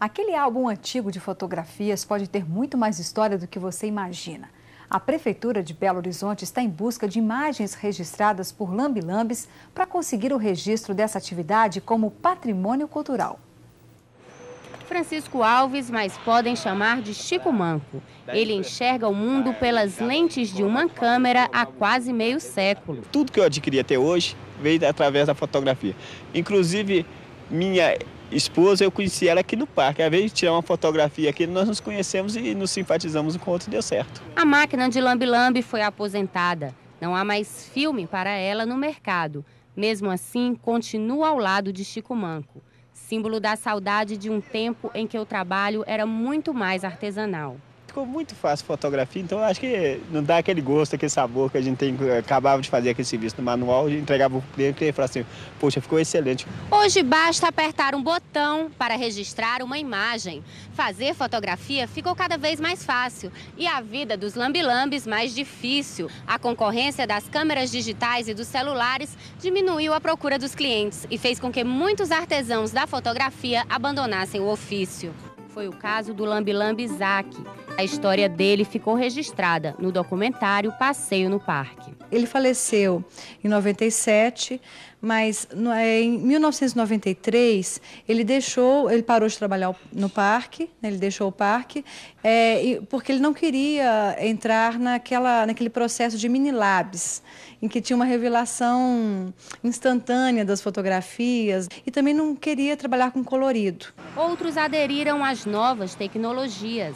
Aquele álbum antigo de fotografias pode ter muito mais história do que você imagina. A Prefeitura de Belo Horizonte está em busca de imagens registradas por lambe-lambes para conseguir o registro dessa atividade como patrimônio cultural. Francisco Alves, mas podem chamar de Chico Manco. Ele enxerga o mundo pelas lentes de uma câmera há quase meio século. Tudo que eu adquiri até hoje veio através da fotografia. Inclusive, minha esposa, eu conheci ela aqui no parque. Às vezes, tirar uma fotografia aqui, nós nos conhecemos e nos simpatizamos um com o outro, deu certo. A máquina de lambe-lambe foi aposentada. Não há mais filme para ela no mercado. Mesmo assim, continua ao lado de Chico Manco. Símbolo da saudade de um tempo em que o trabalho era muito mais artesanal. Ficou muito fácil a fotografia, então eu acho que não dá aquele gosto, aquele sabor que a gente acabava de fazer aquele serviço no manual e entregava o cliente e falava assim, poxa, ficou excelente. Hoje basta apertar um botão para registrar uma imagem. Fazer fotografia ficou cada vez mais fácil e a vida dos lambe-lambes mais difícil. A concorrência das câmeras digitais e dos celulares diminuiu a procura dos clientes e fez com que muitos artesãos da fotografia abandonassem o ofício. Foi o caso do lambe-lambe Isaac. A história dele ficou registrada no documentário Passeio no Parque. Ele faleceu em 97, mas em 1993 ele parou de trabalhar no parque, né, ele deixou o parque, porque ele não queria entrar naquele processo de mini-labs, em que tinha uma revelação instantânea das fotografias e também não queria trabalhar com colorido. Outros aderiram às novas tecnologias,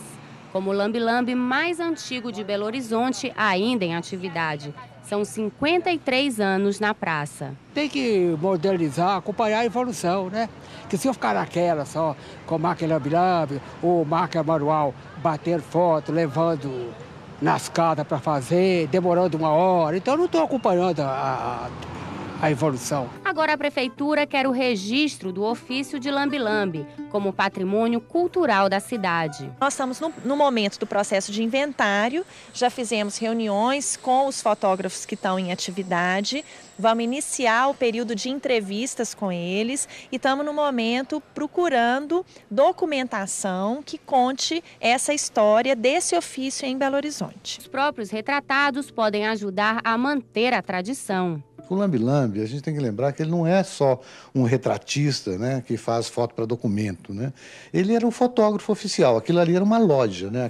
como o lambe-lambe mais antigo de Belo Horizonte, ainda em atividade. São 53 anos na praça. Tem que modernizar, acompanhar a evolução, né? Que se eu ficar naquela só, com máquina lambe-lambe ou máquina manual, bater foto, levando nas casas para fazer, demorando 1 hora, então eu não estou acompanhando a evolução. Agora a Prefeitura quer o registro do ofício de lambe-lambe como patrimônio cultural da cidade. Nós estamos no momento do processo de inventário, já fizemos reuniões com os fotógrafos que estão em atividade, vamos iniciar o período de entrevistas com eles e estamos no momento procurando documentação que conte essa história desse ofício em Belo Horizonte. Os próprios retratados podem ajudar a manter a tradição. O lambe-lambe, a gente tem que lembrar que ele não é só um retratista, né, que faz foto para documento, né? Ele era um fotógrafo oficial, aquilo ali era uma loja, né?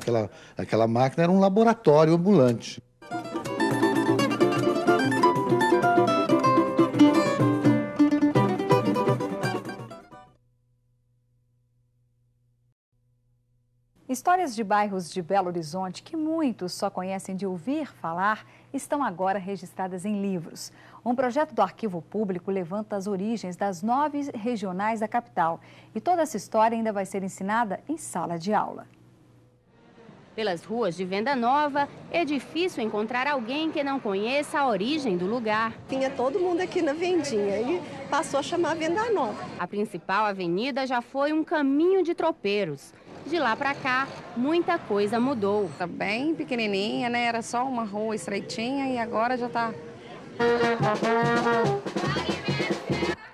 Aquela máquina era um laboratório ambulante. Histórias de bairros de Belo Horizonte que muitos só conhecem de ouvir falar estão agora registradas em livros. Um projeto do Arquivo Público levanta as origens das 9 regionais da capital e toda essa história ainda vai ser ensinada em sala de aula. Pelas ruas de Venda Nova, é difícil encontrar alguém que não conheça a origem do lugar. Tinha todo mundo aqui na vendinha e passou a chamar Venda Nova. A principal avenida já foi um caminho de tropeiros. De lá para cá, muita coisa mudou. Tá bem pequenininha, né? Era só uma rua estreitinha e agora já tá...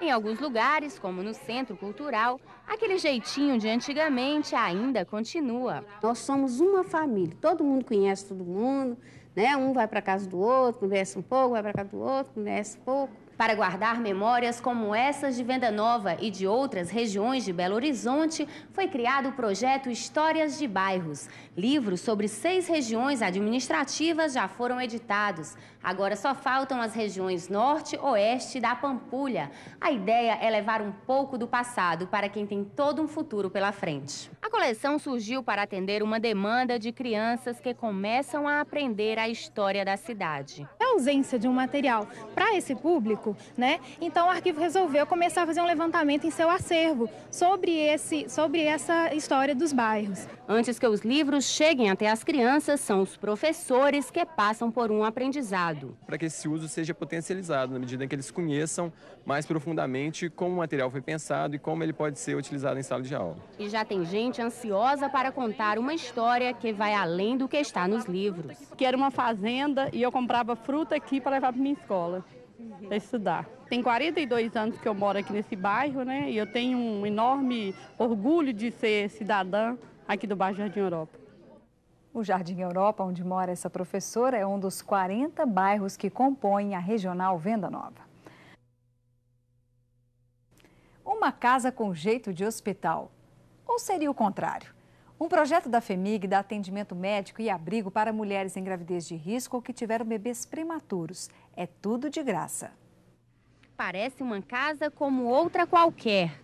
Em alguns lugares, como no Centro Cultural, aquele jeitinho de antigamente ainda continua. Nós somos uma família, todo mundo conhece todo mundo, né? Um vai para casa do outro, conversa um pouco, vai para casa do outro, conversa um pouco. Para guardar memórias como essas de Venda Nova e de outras regiões de Belo Horizonte, foi criado o projeto Histórias de Bairros. Livros sobre 6 regiões administrativas já foram editados. Agora só faltam as regiões Norte, Oeste da Pampulha. A ideia é levar um pouco do passado para quem tem todo um futuro pela frente. A coleção surgiu para atender uma demanda de crianças que começam a aprender a história da cidade. A ausência de um material para esse público, né? Então o arquivo resolveu começar a fazer um levantamento em seu acervo sobre essa história dos bairros. Antes que os livros cheguem até as crianças, são os professores que passam por um aprendizado. Para que esse uso seja potencializado, na medida em que eles conheçam mais profundamente como o material foi pensado e como ele pode ser utilizado em sala de aula. E já tem gente ansiosa para contar uma história que vai além do que está nos livros. Que era uma fazenda e eu comprava fruta aqui para levar para minha escola, para estudar. tem 42 anos que eu moro aqui nesse bairro, né? E eu tenho um enorme orgulho de ser cidadã aqui do bairro Jardim Europa. O Jardim Europa, onde mora essa professora, é um dos 40 bairros que compõem a Regional Venda Nova. Uma casa com jeito de hospital. Ou seria o contrário? Um projeto da FEMIG dá atendimento médico e abrigo para mulheres em gravidez de risco ou que tiveram bebês prematuros. É tudo de graça. Parece uma casa como outra qualquer.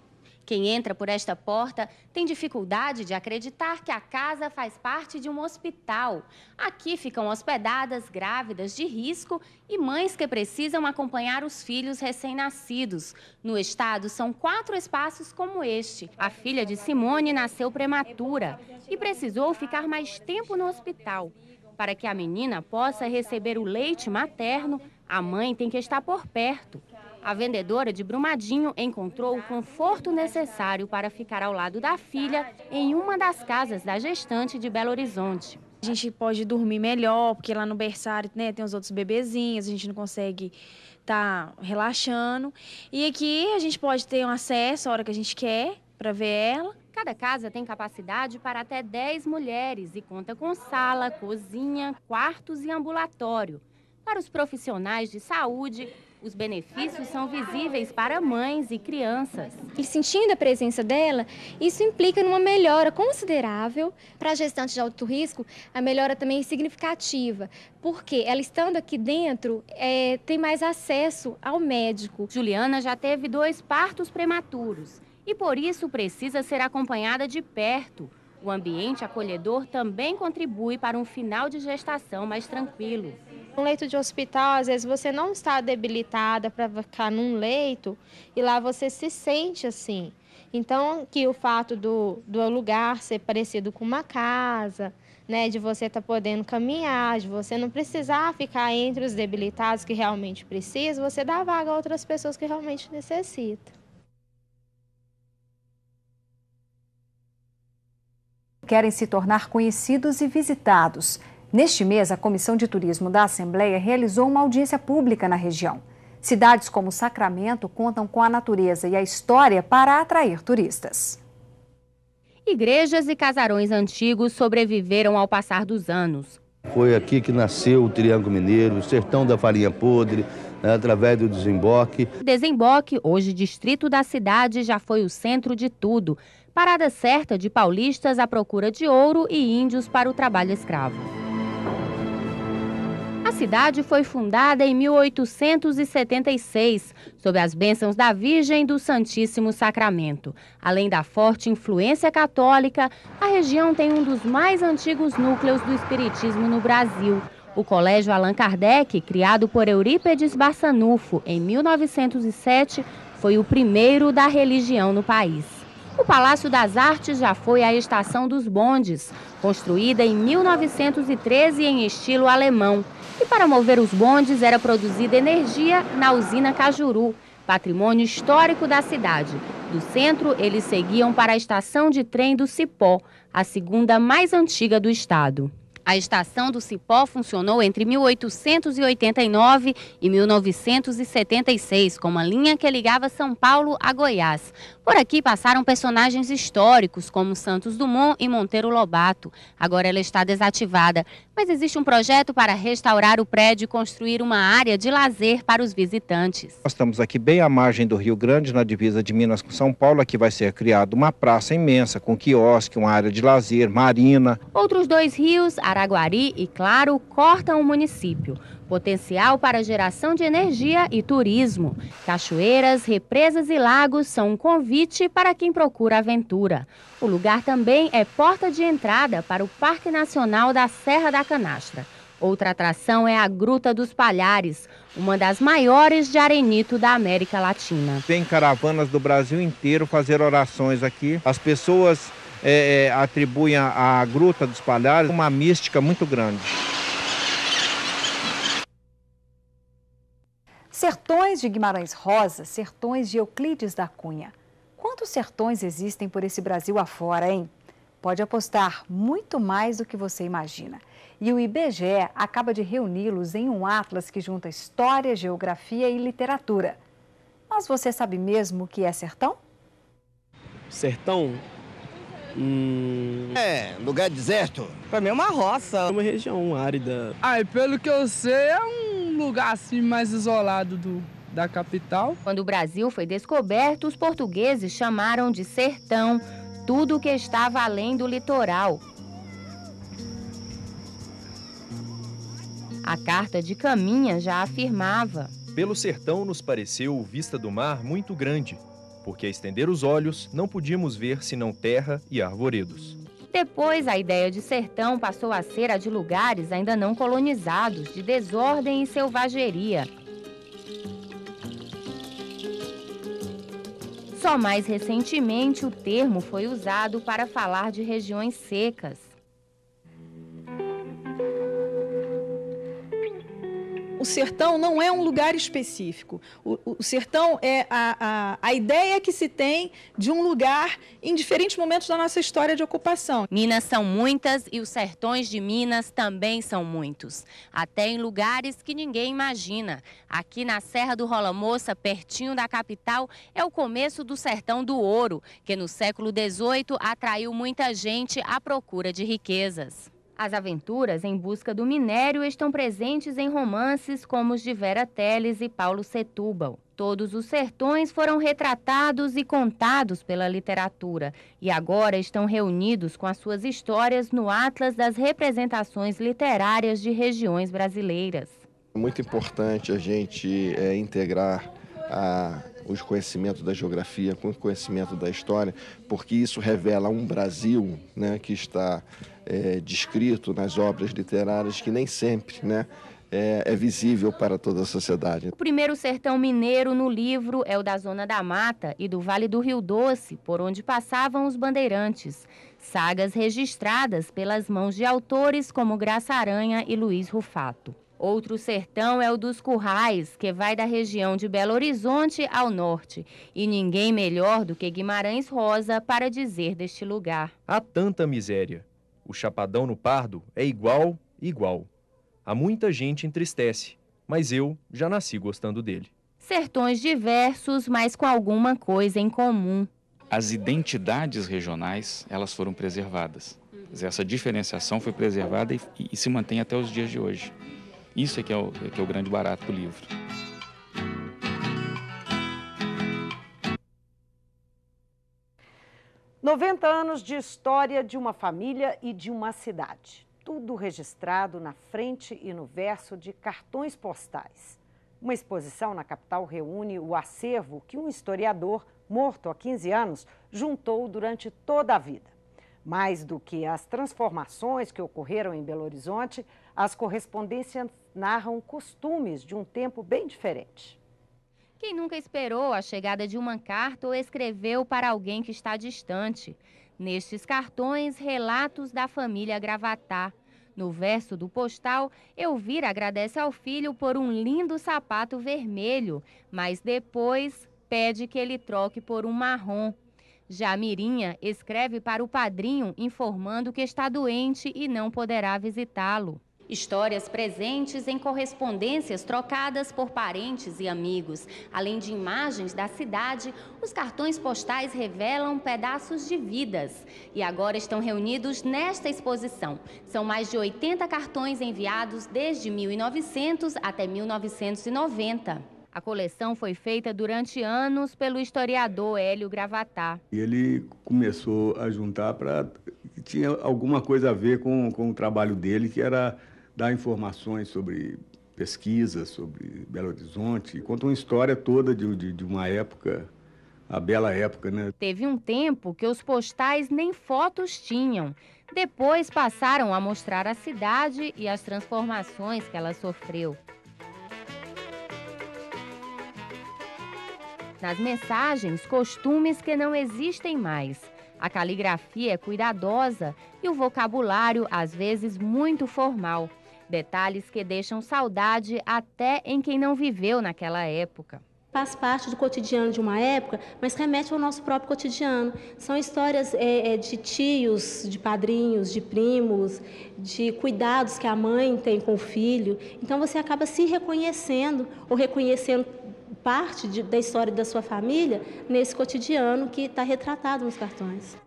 Quem entra por esta porta tem dificuldade de acreditar que a casa faz parte de um hospital. Aqui ficam hospedadas grávidas de risco e mães que precisam acompanhar os filhos recém-nascidos. No estado, são 4 espaços como este. A filha de Simone nasceu prematura e precisou ficar mais tempo no hospital. Para que a menina possa receber o leite materno, a mãe tem que estar por perto. A vendedora de Brumadinho encontrou o conforto necessário para ficar ao lado da filha em uma das casas da gestante de Belo Horizonte. A gente pode dormir melhor, porque lá no berçário, né, tem os outros bebezinhos, a gente não consegue estar relaxando. E aqui a gente pode ter um acesso a hora que a gente quer para ver ela. Cada casa tem capacidade para até 10 mulheres e conta com sala, cozinha, quartos e ambulatório. Para os profissionais de saúde, os benefícios são visíveis para mães e crianças. E sentindo a presença dela, isso implica numa melhora considerável. Para a gestante de alto risco, a melhora também é significativa, porque ela estando aqui dentro, tem mais acesso ao médico. Juliana já teve 2 partos prematuros e por isso precisa ser acompanhada de perto. O ambiente acolhedor também contribui para um final de gestação mais tranquilo. Um leito de hospital, às vezes você não está debilitada para ficar num leito e lá você se sente assim. Então, que o fato do lugar ser parecido com uma casa, né, de você estar podendo caminhar, de você não precisar ficar entre os debilitados que realmente precisam, você dá vaga a outras pessoas que realmente necessitam. Querem se tornar conhecidos e visitados. Neste mês, a Comissão de Turismo da Assembleia realizou uma audiência pública na região. Cidades como Sacramento contam com a natureza e a história para atrair turistas. Igrejas e casarões antigos sobreviveram ao passar dos anos. Foi aqui que nasceu o Triângulo Mineiro, o sertão da farinha podre, através do Desemboque. Desemboque, hoje distrito da cidade, já foi o centro de tudo. Parada certa de paulistas à procura de ouro e índios para o trabalho escravo. A cidade foi fundada em 1876, sob as bênçãos da Virgem do Santíssimo Sacramento. Além da forte influência católica, a região tem um dos mais antigos núcleos do espiritismo no Brasil. O Colégio Allan Kardec, criado por Eurípedes Barçanufo em 1907, foi o primeiro da religião no país. O Palácio das Artes já foi a estação dos bondes, construída em 1913 em estilo alemão. E para mover os bondes era produzida energia na usina Cajuru, patrimônio histórico da cidade. Do centro, eles seguiam para a estação de trem do Cipó, a segunda mais antiga do estado. A estação do Cipó funcionou entre 1889 e 1976, como a linha que ligava São Paulo a Goiás. Por aqui passaram personagens históricos, como Santos Dumont e Monteiro Lobato. Agora ela está desativada, mas existe um projeto para restaurar o prédio e construir uma área de lazer para os visitantes. Nós estamos aqui bem à margem do Rio Grande, na divisa de Minas com São Paulo. Aqui vai ser criada uma praça imensa, com quiosque, uma área de lazer, marina. Outros 2 rios, Araguari e Claro, cortam o município. Potencial para geração de energia e turismo. Cachoeiras, represas e lagos são um convite para quem procura aventura. O lugar também é porta de entrada para o Parque Nacional da Serra da Canastra. Outra atração é a Gruta dos Palhares, uma das maiores de arenito da América Latina. Vem caravanas do Brasil inteiro fazer orações aqui. As pessoas atribuem à Gruta dos Palhares uma mística muito grande. Sertões de Guimarães Rosa, sertões de Euclides da Cunha. Quantos sertões existem por esse Brasil afora, hein? Pode apostar, muito mais do que você imagina. E o IBGE acaba de reuni-los em um atlas que junta história, geografia e literatura. Mas você sabe mesmo o que é sertão? Sertão? Lugar deserto. Pra mim é uma roça, é uma região árida. E pelo que eu sei, é um lugar assim mais isolado da capital. Quando o Brasil foi descoberto, os portugueses chamaram de sertão tudo que estava além do litoral. A Carta de Caminha já afirmava: pelo sertão nos pareceu vista do mar muito grande, porque a estender os olhos não podíamos ver senão terra e arvoredos. Depois, a ideia de sertão passou a ser a de lugares ainda não colonizados, de desordem e selvageria. Só mais recentemente o termo foi usado para falar de regiões secas. O sertão não é um lugar específico. O sertão é a ideia que se tem de um lugar em diferentes momentos da nossa história de ocupação. Minas são muitas e os sertões de Minas também são muitos. Até em lugares que ninguém imagina. Aqui na Serra do Rola Moça, pertinho da capital, é o começo do Sertão do Ouro, que no século XVIII atraiu muita gente à procura de riquezas. As aventuras em busca do minério estão presentes em romances como os de Vera Teles e Paulo Setúbal. Todos os sertões foram retratados e contados pela literatura e agora estão reunidos com as suas histórias no Atlas das Representações Literárias de Regiões Brasileiras. É muito importante a gente integrar os conhecimentos da geografia com o conhecimento da história, porque isso revela um Brasil, né, que está descrito nas obras literárias que nem sempre, né, é visível para toda a sociedade. O primeiro sertão mineiro no livro é o da Zona da Mata e do Vale do Rio Doce, por onde passavam os bandeirantes. Sagas registradas pelas mãos de autores como Graça Aranha e Luiz Rufato. Outro sertão é o dos Currais, que vai da região de Belo Horizonte ao norte. E ninguém melhor do que Guimarães Rosa para dizer deste lugar. Há tanta miséria. O Chapadão no Pardo é igual. Há muita gente entristece, mas eu já nasci gostando dele. Sertões diversos, mas com alguma coisa em comum. As identidades regionais, elas foram preservadas. Essa diferenciação foi preservada e se mantém até os dias de hoje. Isso é que é o grande barato do livro. "90 anos de história de uma família e de uma cidade. Tudo registrado na frente e no verso de cartões postais. Uma exposição na capital reúne o acervo que um historiador, morto há 15 anos, juntou durante toda a vida. Mais do que as transformações que ocorreram em Belo Horizonte, as correspondências narram costumes de um tempo bem diferente. Quem nunca esperou a chegada de uma carta ou escreveu para alguém que está distante? Nestes cartões, relatos da família Gravatá. No verso do postal, Elvira agradece ao filho por um lindo sapato vermelho, mas depois pede que ele troque por um marrom. Já Mirinha escreve para o padrinho informando que está doente e não poderá visitá-lo. Histórias presentes em correspondências trocadas por parentes e amigos. Além de imagens da cidade, os cartões postais revelam pedaços de vidas. E agora estão reunidos nesta exposição. São mais de 80 cartões enviados desde 1900 até 1990. A coleção foi feita durante anos pelo historiador Hélio Gravatá. Ele começou a juntar tinha alguma coisa a ver com o trabalho dele, que era dar informações sobre pesquisas, sobre Belo Horizonte. Conta uma história toda de uma época, a bela época, né? Teve um tempo que os postais nem fotos tinham. Depois passaram a mostrar a cidade e as transformações que ela sofreu. Nas mensagens, costumes que não existem mais. A caligrafia é cuidadosa e o vocabulário, às vezes, muito formal. Detalhes que deixam saudade até em quem não viveu naquela época. Faz parte do cotidiano de uma época, mas remete ao nosso próprio cotidiano. São histórias de tios, de padrinhos, de primos, de cuidados que a mãe tem com o filho. Então você acaba se reconhecendo ou reconhecendo parte da história da sua família nesse cotidiano que está retratado nos cartões.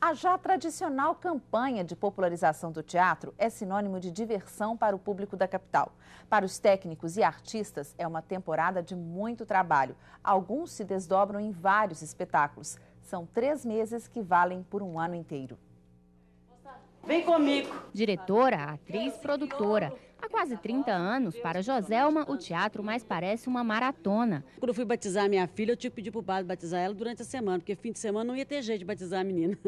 A já tradicional campanha de popularização do teatro é sinônimo de diversão para o público da capital. Para os técnicos e artistas, é uma temporada de muito trabalho. Alguns se desdobram em vários espetáculos. São 3 meses que valem por um ano inteiro. Vem comigo! Diretora, atriz, produtora. Há quase 30 anos, para Joselma, o teatro mais parece uma maratona. Quando eu fui batizar minha filha, eu tive que pedir para o padre batizar ela durante a semana, porque fim de semana não ia ter jeito de batizar a menina.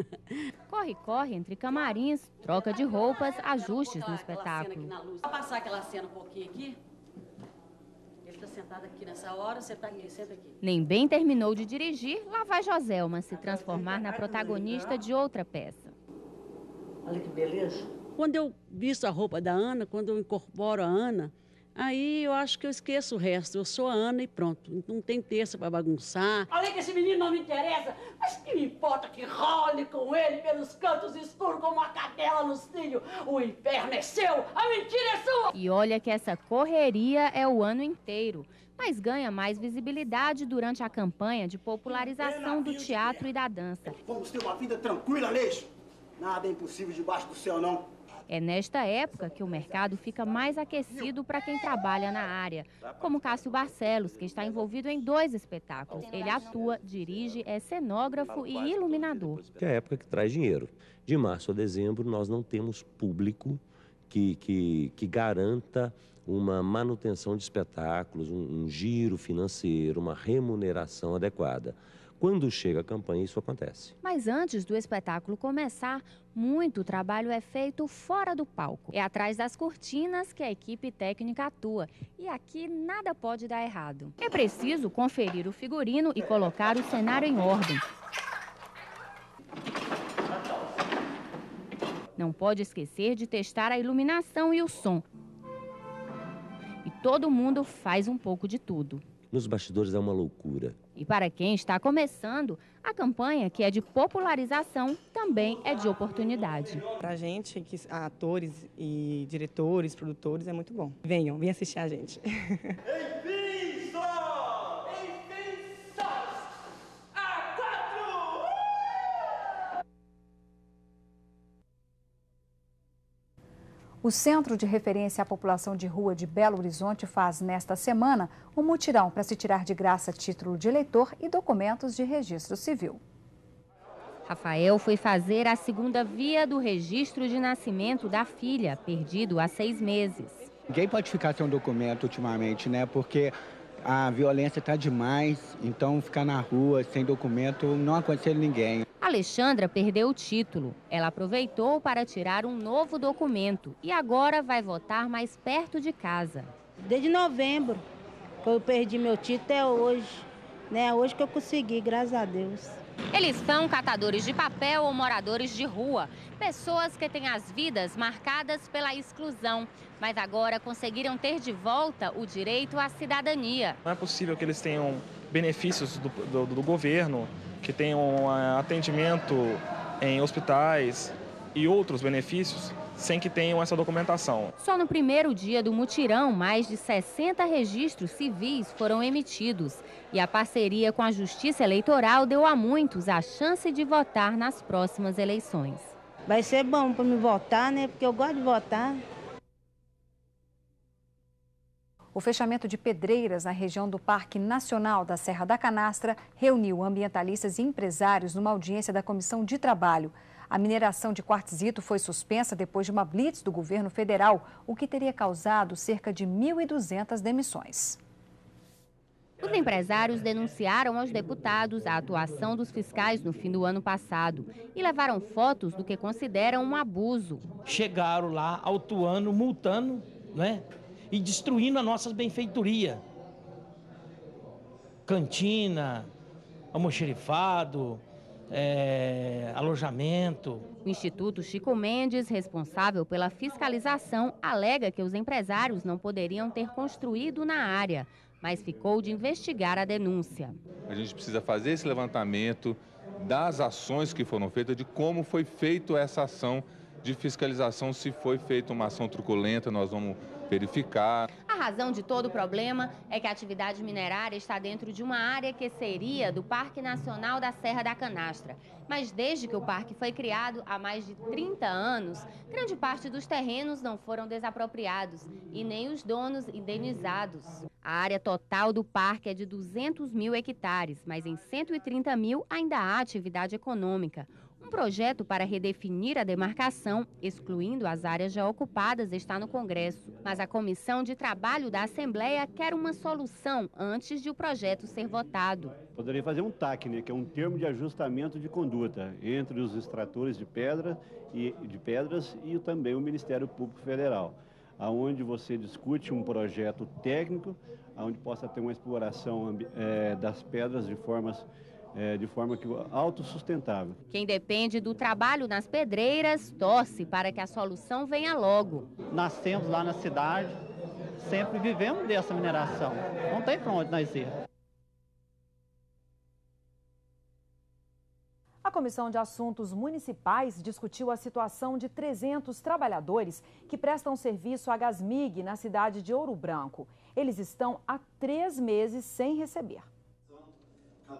Corre entre camarins, troca de roupas, ajustes no espetáculo. Vou passar aquela cena um pouquinho aqui. Ele está sentado aqui nessa hora, você está aqui, senta aqui. Nem bem terminou de dirigir, lá vai Joselma se transformar na protagonista de outra peça. Olha que beleza. Quando eu visto a roupa da Ana, quando eu incorporo a Ana, aí eu acho que eu esqueço o resto. Eu sou a Ana e pronto. Não tem terça para bagunçar. Olha que esse menino não me interessa, mas que me importa que role com ele pelos cantos escuros como uma cadela no cio. O inferno é seu, a mentira é sua. E olha que essa correria é o ano inteiro, mas ganha mais visibilidade durante a campanha de popularização do teatro e da dança. Vamos ter uma vida tranquila, Aleixo. Nada é impossível debaixo do céu, não. É nesta época que o mercado fica mais aquecido para quem trabalha na área, como Cássio Barcelos, que está envolvido em 2 espetáculos. Ele atua, dirige, é cenógrafo e iluminador. É a época que traz dinheiro. De março a dezembro, nós não temos público que garanta uma manutenção de espetáculos, um giro financeiro, uma remuneração adequada. Quando chega a campanha, isso acontece. Mas antes do espetáculo começar, muito trabalho é feito fora do palco. É atrás das cortinas que a equipe técnica atua. E aqui nada pode dar errado. É preciso conferir o figurino e colocar o cenário em ordem. Não pode esquecer de testar a iluminação e o som. E todo mundo faz um pouco de tudo. Nos bastidores é uma loucura. E para quem está começando, a campanha, que é de popularização, também é de oportunidade. Para a gente, que atores e diretores, produtores, é muito bom. Venham assistir a gente. O Centro de Referência à População de Rua de Belo Horizonte faz nesta semana um mutirão para se tirar de graça título de eleitor e documentos de registro civil. Rafael foi fazer a segunda via do registro de nascimento da filha, perdido há 6 meses. Ninguém pode ficar sem um documento ultimamente, né? Porque a violência está demais, então ficar na rua sem documento não aconselho ninguém. Alexandra perdeu o título. Ela aproveitou para tirar um novo documento e agora vai votar mais perto de casa. Desde novembro que eu perdi meu título até hoje, né? Hoje que eu consegui, graças a Deus. Eles são catadores de papel ou moradores de rua, pessoas que têm as vidas marcadas pela exclusão, mas agora conseguiram ter de volta o direito à cidadania. Não é possível que eles tenham benefícios do governo, que tenham atendimento em hospitais e outros benefícios sem que tenham essa documentação. Só no primeiro dia do mutirão, mais de 60 registros civis foram emitidos. E a parceria com a Justiça Eleitoral deu a muitos a chance de votar nas próximas eleições. Vai ser bom para me votar, né? Porque eu gosto de votar. O fechamento de pedreiras na região do Parque Nacional da Serra da Canastra reuniu ambientalistas e empresários numa audiência da Comissão de Trabalho. A mineração de quartzito foi suspensa depois de uma blitz do governo federal, o que teria causado cerca de 1.200 demissões. Os empresários denunciaram aos deputados a atuação dos fiscais no fim do ano passado e levaram fotos do que consideram um abuso. Chegaram lá autuando, multando, né? E destruindo as nossas benfeitorias. Cantina, almoxerifado, alojamento. O Instituto Chico Mendes, responsável pela fiscalização, alega que os empresários não poderiam ter construído na área, mas ficou de investigar a denúncia. A gente precisa fazer esse levantamento das ações que foram feitas, de como foi feita essa ação de fiscalização, se foi feita uma ação truculenta, nós vamos verificar. A razão de todo o problema é que a atividade minerária está dentro de uma área que seria do Parque Nacional da Serra da Canastra. Mas desde que o parque foi criado há mais de 30 anos, grande parte dos terrenos não foram desapropriados e nem os donos indenizados. A área total do parque é de 200 mil hectares, mas em 130 mil ainda há atividade econômica. Um projeto para redefinir a demarcação, excluindo as áreas já ocupadas, está no Congresso. Mas a Comissão de Trabalho da Assembleia quer uma solução antes de o projeto ser votado. Poderia fazer um TAC, né, que é um termo de ajustamento de conduta entre os extratores de pedras e também o Ministério Público Federal, onde você discute um projeto técnico, onde possa ter uma exploração das pedras de forma autossustentável. Quem depende do trabalho nas pedreiras torce para que a solução venha logo. Nascemos lá na cidade, sempre vivemos dessa mineração. Não tem para onde nós ir. A Comissão de Assuntos Municipais discutiu a situação de 300 trabalhadores que prestam serviço à Gasmig na cidade de Ouro Branco. Eles estão há 3 meses sem receber.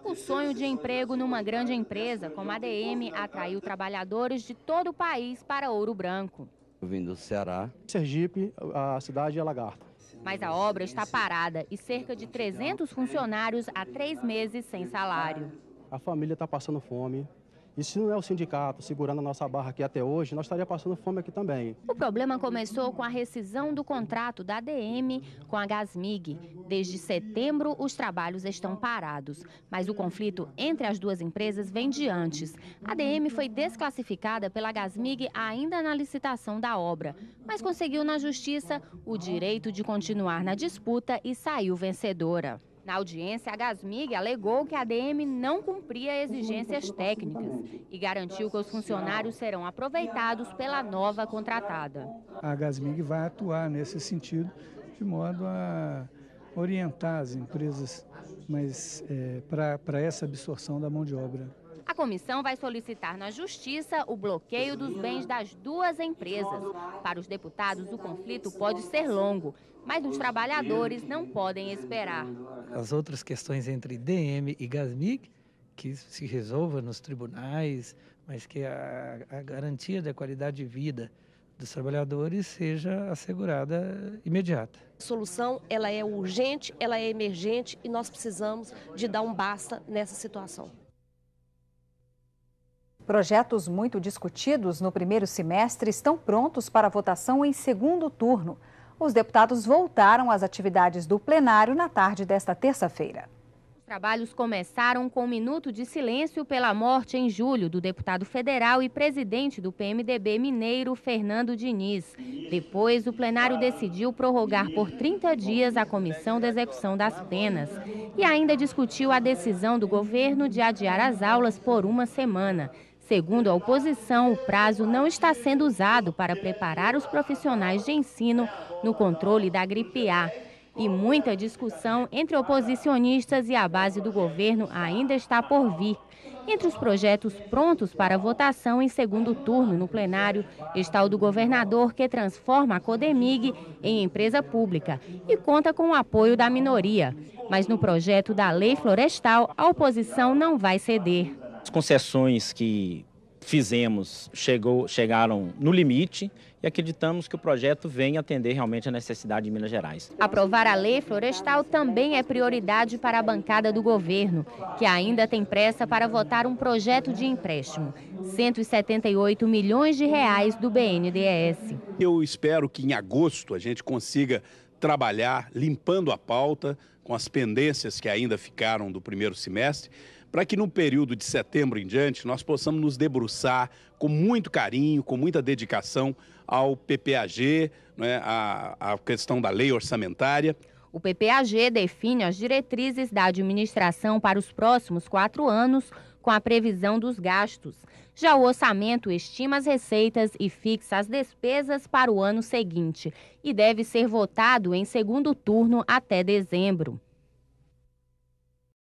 O sonho de emprego numa grande empresa como a ADM atraiu trabalhadores de todo o país para Ouro Branco. Eu vim do Ceará. Sergipe, a cidade é Lagarto. Mas a obra está parada e cerca de 300 funcionários há 3 meses sem salário. A família está passando fome. E se não é o sindicato segurando a nossa barra aqui até hoje, nós estaríamos passando fome aqui também. O problema começou com a rescisão do contrato da ADM com a Gasmig. Desde setembro, os trabalhos estão parados. Mas o conflito entre as duas empresas vem de antes. A ADM foi desclassificada pela Gasmig ainda na licitação da obra, mas conseguiu na justiça o direito de continuar na disputa e saiu vencedora. Na audiência, a Gasmig alegou que a ADM não cumpria exigências técnicas e garantiu que os funcionários serão aproveitados pela nova contratada. A Gasmig vai atuar nesse sentido, de modo a orientar as empresas para essa absorção da mão de obra. A comissão vai solicitar na Justiça o bloqueio dos bens das duas empresas. Para os deputados, o conflito pode ser longo, mas os trabalhadores não podem esperar. As outras questões entre DM e Gasmig, que se resolva nos tribunais, mas que a garantia da qualidade de vida dos trabalhadores seja assegurada imediata. A solução ela é urgente, ela é emergente e nós precisamos de dar um basta nessa situação. Projetos muito discutidos no primeiro semestre estão prontos para votação em segundo turno. Os deputados voltaram às atividades do plenário na tarde desta terça-feira. Os trabalhos começaram com um minuto de silêncio pela morte em julho do deputado federal e presidente do PMDB mineiro, Fernando Diniz. Depois, o plenário decidiu prorrogar por 30 dias a Comissão de Execução das Penas e ainda discutiu a decisão do governo de adiar as aulas por uma semana. Segundo a oposição, o prazo não está sendo usado para preparar os profissionais de ensino no controle da gripe A. E muita discussão entre oposicionistas e a base do governo ainda está por vir. Entre os projetos prontos para votação em segundo turno no plenário está o do governador, que transforma a Codemig em empresa pública e conta com o apoio da minoria. Mas no projeto da Lei Florestal, a oposição não vai ceder. As concessões que fizemos chegaram no limite e acreditamos que o projeto venha atender realmente a necessidade de Minas Gerais. Aprovar a Lei Florestal também é prioridade para a bancada do governo, que ainda tem pressa para votar um projeto de empréstimo, 178 milhões de reais do BNDES. Eu espero que em agosto a gente consiga trabalhar limpando a pauta com as pendências que ainda ficaram do primeiro semestre, para que no período de setembro em diante nós possamos nos debruçar com muito carinho, com muita dedicação ao PPAG, né, a questão da lei orçamentária. O PPAG define as diretrizes da administração para os próximos 4 anos, com a previsão dos gastos. Já o orçamento estima as receitas e fixa as despesas para o ano seguinte e deve ser votado em segundo turno até dezembro.